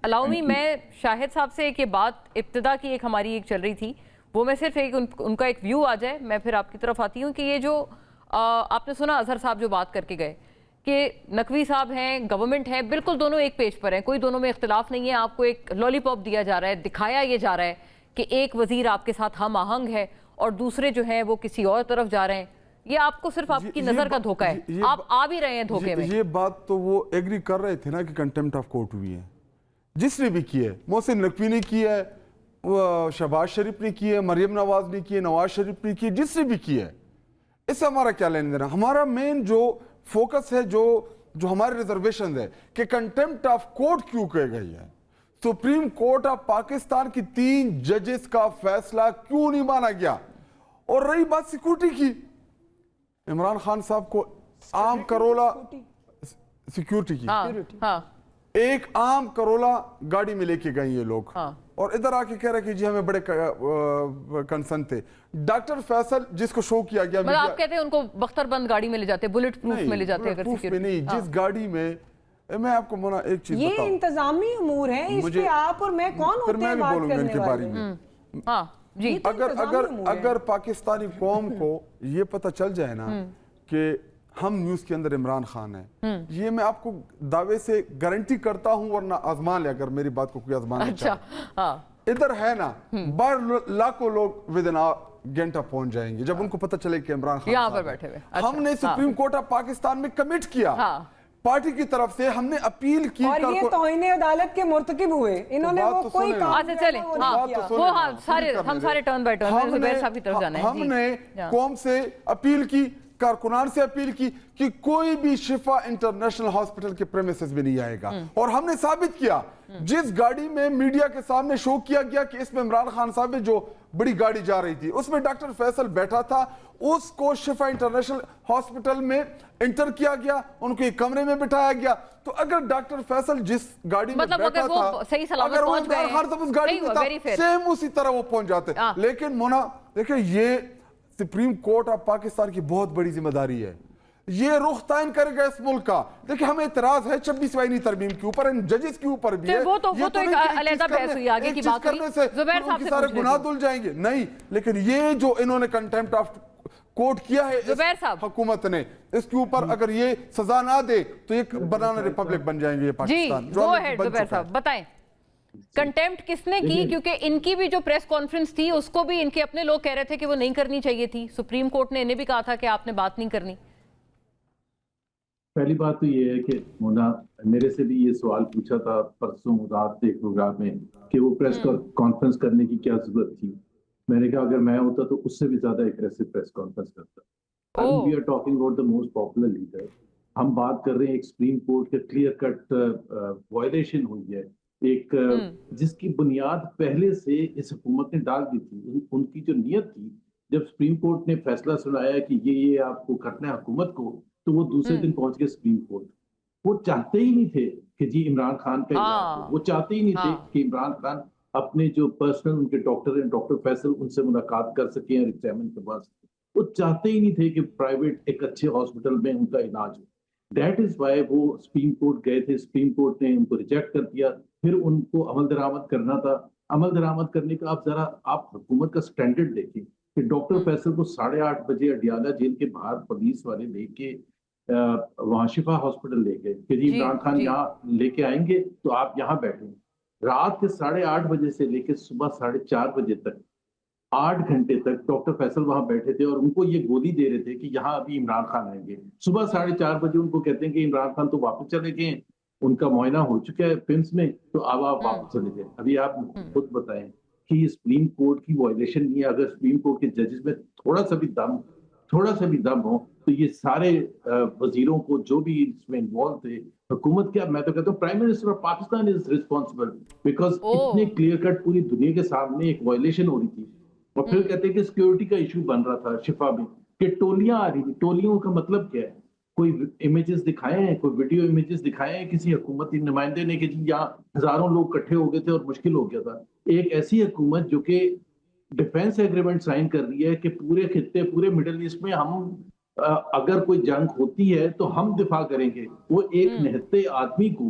الاؤ می میں شاہد صاحب سے ایک یہ بات ابتدا کی ایک ہماری ایک چل رہی تھی، وہ میں صرف ایک ان کا ایک ویو آ جائے، میں پھر آپ کی طرف آتی ہوں کہ یہ جو آپ نے سنا اظہر صاحب جو بات کر کے گئے کہ نقوی صاحب ہیں، گورنمنٹ ہے، بالکل دونوں ایک پیج پر ہیں، کوئی دونوں میں اختلاف نہیں ہے، آپ کو ایک لالی پاپ دیا جا رہا ہے، دکھایا یہ جا رہا ہے کہ ایک وزیر آپ کے ساتھ ہم آہنگ ہے اور دوسرے جو ہیں وہ کسی اور طرف جا رہے ہیں. یہ آپ کو صرف آپ کی نظر کا دھوکہ ہے، آپ آ بھی رہے ہیں دھوکے میں. یہ بات تو وہ ایگری کر رہے تھے نا کہ کنٹیمپٹ آف کورٹ ہوئی ہے، جس نے بھی کی ہے، محسن نقوی نے کی ہے، شہباز شریف نے کی ہے، مریم نواز نے کی ہے، نواز شریف نے کی ہے، جس نے بھی کی ہے. اس سے ہمارا کیا لینے دینا؟ ہمارا مین جو فوکس ہے، جو ہمارے ریزرویشن ہے کہ کنٹیمپٹ آف کورٹ کیوں کہ گئی ہے. سپریم کورٹ آف پاکستان کی 3 ججز کا فیصلہ کیوں نہیں مانا گیا؟ اور رہی بات سیکورٹی کی، عمران خان صاحب کو عام کرولا سیکیورٹی کی، ایک عام کرولا گاڑی میں لے کے گئے یہ لوگ، اور ادھر آ کے کہہ رہے کہ جی ہمیں بڑے کنسرن تھے. ڈاکٹر فیصل جس کو شو کیا گیا، مطلب آپ کہتے ہیں ان کو بختر بند گاڑی میں لے جاتے، بلٹ پروف میں لے جاتے، اگر سیکیورٹی نہیں، جس گاڑی میں میں آپ کو مونا ایک چیز بتاؤں، یہ انتظامی امور ہیں، اس پہ آپ اور میں کون ہوتے ہیں بات کرنے والے. اگر پاکستانی قوم کو یہ پتہ چل جائے نا کہ ہم نیوز کے اندر عمران خان ہیں، یہ میں آپ کو دعوے سے گارنٹی کرتا ہوں، ورنہ آزمان لے اگر میری بات کو کوئی آزمانا چاہے. ادھر ہے نا بار لاکھوں لوگ ودن گھنٹہ پہنچ جائیں گے جب ان کو پتہ چلے کہ عمران خان یہاں پر بیٹھے ہوئے. ہم نے سپریم کورٹ آف پاکستان میں کمٹ کیا، پارٹی کی طرف سے ہم نے اپیل کی، اور یہ توہین عدالت کے مرتکب ہوئے، انہوں نے وہ کوئی کام ہم سارے ٹرن بائی ٹرن زبیر صاحب کی طرف جانا ہے. ہم نے قوم سے اپیل کی، کارکنان سے اپیل کی کہ کوئی بھی شفا انٹرنیشنل ہاسپٹل کے پریمیسز میں نہیں آئے گا، اور ہم نے ثابت کیا. جس گاڑی میں میڈیا کے سامنے شو کیا گیا کہ اس میں عمران خان صاحب جو بڑی گاڑی جا رہی تھی، اس میں ڈاکٹر فیصل بیٹھا تھا، اس کو شفا انٹرنیشنل ہاسپٹل میں انٹر کیا گیا، ان کو ایک کمرے میں بٹھایا گیا. تو اگر ڈاکٹر فیصل جس گاڑی میں بیٹھا تھا، اگر وہ عمران خان صاحب اس گاڑی میں تھا، سیم اسی طرح وہ پہنچ جاتے. لیکن مونا دیکھیں، یہ سپریم کورٹ آف پاکستان کی بہت بڑی ذمہ داری ہے، یہ رخ تعین کرے گا اس ملک کا. دیکھیں ہمیں اعتراض ہے 26 آئینی ترمیم کے اوپر، ان ججز کے اوپر بھی ہے. وہ تو ایک علیحدہ بحث ہوئی، آگے کی بات ہوئی، زبیر صاحب سے سارے گناہ دھل جائیں گے. نہیں، لیکن یہ جو انہوں نے کنٹیمپٹ آف کورٹ کیا ہے حکومت نے، اس کے اوپر اگر یہ سزا نہ دے تو ایک بنانا ریپبلک بن جائیں گے یہ پاکستان. جی گو ہیڈ زبیر صاحب بتائیں، کنٹیمپٹ کس نے کی؟ کیونکہ ان کی بھی جو پریس کانفرنس تھی اس کو بھی ان کے اپنے لوگ کہہ رہے تھے کہ وہ نہیں کرنی چاہیے تھی، سپریم کورٹ نے انہیں بھی کہا تھا کہ آپ نے بات نہیں کرنی. پہلی بات تو یہ ہے کہ مونا میرے سے بھی یہ سوال پوچھا تھا پرسوں رات ایک پروگرام میں کہ وہ پریس کانفرنس کرنے کی کیا ضرورت تھی. میں نے کہا اگر میں ہوتا تو اس سے بھی زیادہ ایگریسو پریس کانفرنس کرتا. We are talking about the most popular leader. ہم بات کر رہے ہیں ایک سپریم کورٹ کے کلیئر کٹ وائلیشن ہوئی ہے، ایک جس کی بنیاد پہلے سے اس حکومت نے ڈال دی تھی. ان کی جو نیت تھی، جب سپریم کورٹ نے فیصلہ سنایا کہ یہ آپ کو کرنا ہے حکومت کو، تو وہ دوسرے دن پہنچ گئے سپریم کورٹ. وہ چاہتے ہی نہیں تھے کہ جی عمران خان کا علاج ہو، وہ چاہتے ہی نہیں تھے کہ عمران خان اپنے جو پرسنل ان کے ڈاکٹر ہیں ڈاکٹر فیصل، ان سے ملاقات کر سکیں اور ایگزامن کروا سکیں. وہ چاہتے ہی نہیں تھے کہ پرائیویٹ ایک اچھے ہاسپٹل میں ان کا علاج ہو. دیٹ از وائی وہ سپریم کورٹ گئے تھے، سپریم کورٹ نے ان کو ریجیکٹ کر دیا. پھر ان کو عمل درآمد کرنا تھا. عمل درآمد کرنے کا آپ حکومت کا سٹینڈرڈ دیکھیں کہ ڈاکٹر فیصل کو 8:30 بجے اڈیالہ جیل کے باہر پولیس والے لے کے وہاں شفا ہاسپٹل لے گئے کہ جی عمران خان یہاں لے کے آئیں گے تو آپ یہاں بیٹھیں. رات کے 8:30 بجے سے لے کے صبح 4:30 بجے تک 8 گھنٹے تک ڈاکٹر فیصل وہاں بیٹھے تھے، اور ان کو یہ گولی دے رہے تھے کہ یہاں ابھی عمران خان آئیں گے. صبح 4:30 بجے ان کو کہتے ہیں کہ عمران خان تو واپس چلے گئے، ان کا معائنہ ہو چکا ہے پمس میں، تو اب آپ واپس چلے گئے. ابھی آپ خود بتائیں کہ یہ سپریم کورٹ کی وائلیشن نہیں ہے. اگر سپریم کورٹ کے ججز میں تھوڑا سا بھی دم ہو تو یہ سارے وزیروں کو جو بھی اس میں انوالو تھے، حکومت کیا، میں تو کہتا ہوں prime minister of Pakistan is responsible, because اتنے کلیئر کٹ پوری دنیا کے سامنے ایک وائلیشن ہو رہی تھی. اور پھر کہتے ہیں کہ سیکیورٹی کا ایشو بن رہا تھا شفا میں کہ ٹولیاں آ رہی تھی. ٹولیوں کا مطلب کیا ہے؟ کوئی امیجز دکھائے ہیں، کوئی ویڈیو امیجز دکھائے ہیں کسی حکومتی نمائندے نے کہ جی یہاں ہزاروں لوگ اکٹھے ہو گئے تھے اور مشکل ہو گیا تھا. ایک ایسی حکومت جو کہ ڈیفینس ایگریمنٹ سائن کر رہی ہے کہ پورے خطے پورے مڈل ایسٹ میں ہم اگر کوئی جنگ ہوتی ہے تو ہم دفاع کریں گے. وہ ایک نہتے آدمی کو